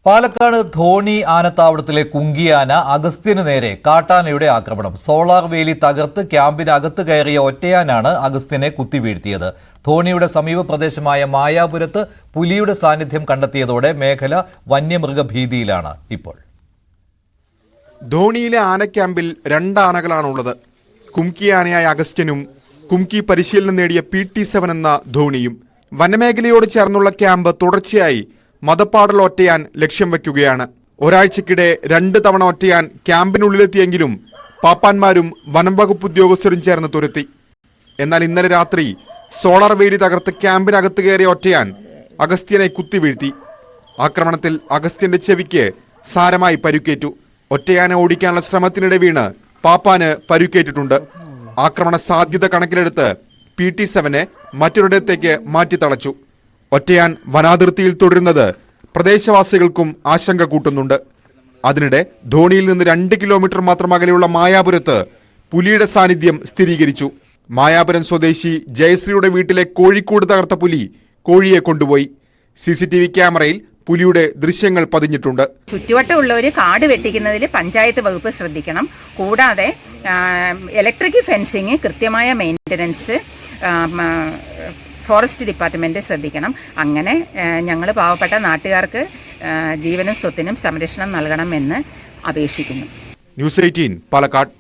പാലക്കാട് ധോണി ആനത്താവളത്തിലെ കുങ്കിയാന അഗസ്ത്യനു നേരെ കാട്ടാനയുടെ ആക്രമണം. സോളാർ വേലി തകർത്ത് ക്യാമ്പിനകത്ത് കയറിയ ഒറ്റയാനാണ് അഗസ്ത്യനെ കുത്തിവീഴ്ത്തിയത്. ധോണിയുടെ സമീപ പ്രദേശമായ മായാപുരത്ത് പുലിയുടെ സാന്നിധ്യം കണ്ടെത്തിയതോടെ മേഖല വന്യമൃഗഭീതിയിലാണ് ഇപ്പോൾ. ധോണിയിലെ ആനക്യാമ്പിൽ 2 ആനകളാണുള്ളത്. കുംകി ആനയായ അഗസ്ത്യനും കുംകി പരിശീലനം നേടിയ PT7 എന്ന ധോണിയും. വനമേഖലയോട് ചേർന്നുള്ള ക്യാമ്പ് തുടർച്ചയായി മതപ്പാടൽ ഒറ്റയാൻ ലക്ഷ്യം വയ്ക്കുകയാണ്. ഒരാഴ്ചക്കിടെ 2 തവണ ഒറ്റയാൻ ക്യാമ്പിനുള്ളിലെത്തിയെങ്കിലും പാപ്പാന്മാരും വനം വകുപ്പ് ഉദ്യോഗസ്ഥരും ചേർന്ന് തുരത്തി. എന്നാൽ ഇന്നലെ രാത്രി സോളാർ വേലി തകർത്ത് ക്യാമ്പിനകത്ത് കയറിയ ഒറ്റയാൻ അഗസ്ത്യനെ കുത്തിവീഴ്ത്തി. ആക്രമണത്തിൽ അഗസ്ത്യന്റെ ചെവിക്ക് സാരമായി പരുക്കേറ്റു. ഒറ്റയാനെ ഓടിക്കാനുള്ള ശ്രമത്തിനിടെ വീണ് പാപ്പാന് പരുക്കേറ്റിട്ടുണ്ട്. ആക്രമണ സാധ്യത കണക്കിലെടുത്ത് PT7 മറ്റൊരിടത്തേക്ക് മാറ്റിത്തളച്ചു. ഒറ്റയാൻ വനാതിർത്തിയിൽ തുടരുന്നത് പ്രദേശവാസികൾക്കും ആശങ്ക കൂട്ടുന്നുണ്ട്. അതിനിടെ ധോണിയിൽ നിന്ന് 2 കിലോമീറ്റർ മാത്രം അകലെയുള്ള മായാപുരത്ത് പുലിയുടെ സാന്നിധ്യം സ്ഥിരീകരിച്ചു. മായാപുരം സ്വദേശി ജയശ്രീയുടെ വീട്ടിലെ കോഴിക്കൂട് തകർത്ത പുലി കോഴിയെ കൊണ്ടുപോയി. CCTV ക്യാമറയിൽ പുലിയുടെ ദൃശ്യങ്ങൾ പതിഞ്ഞിട്ടുണ്ട്. ചുറ്റുവട്ടമുള്ളവർ കാട് വെട്ടിക്കുന്നതിൽ പഞ്ചായത്ത് വകുപ്പ് ശ്രദ്ധിക്കണം. കൂടാതെ ഇലക്ട്രിക് ഫെൻസിങ്, കൃത്യമായ മെയിൻ്റനൻസ് ഫോറസ്റ്റ് ഡിപ്പാർട്ട്മെൻറ്റ് ശ്രദ്ധിക്കണം. അങ്ങനെ ഞങ്ങൾ പാവപ്പെട്ട നാട്ടുകാർക്ക് ജീവനും സ്വത്തിനും സംരക്ഷണം നൽകണമെന്ന് അപേക്ഷിക്കുന്നു. ന്യൂസ് 18 പാലക്കാട്.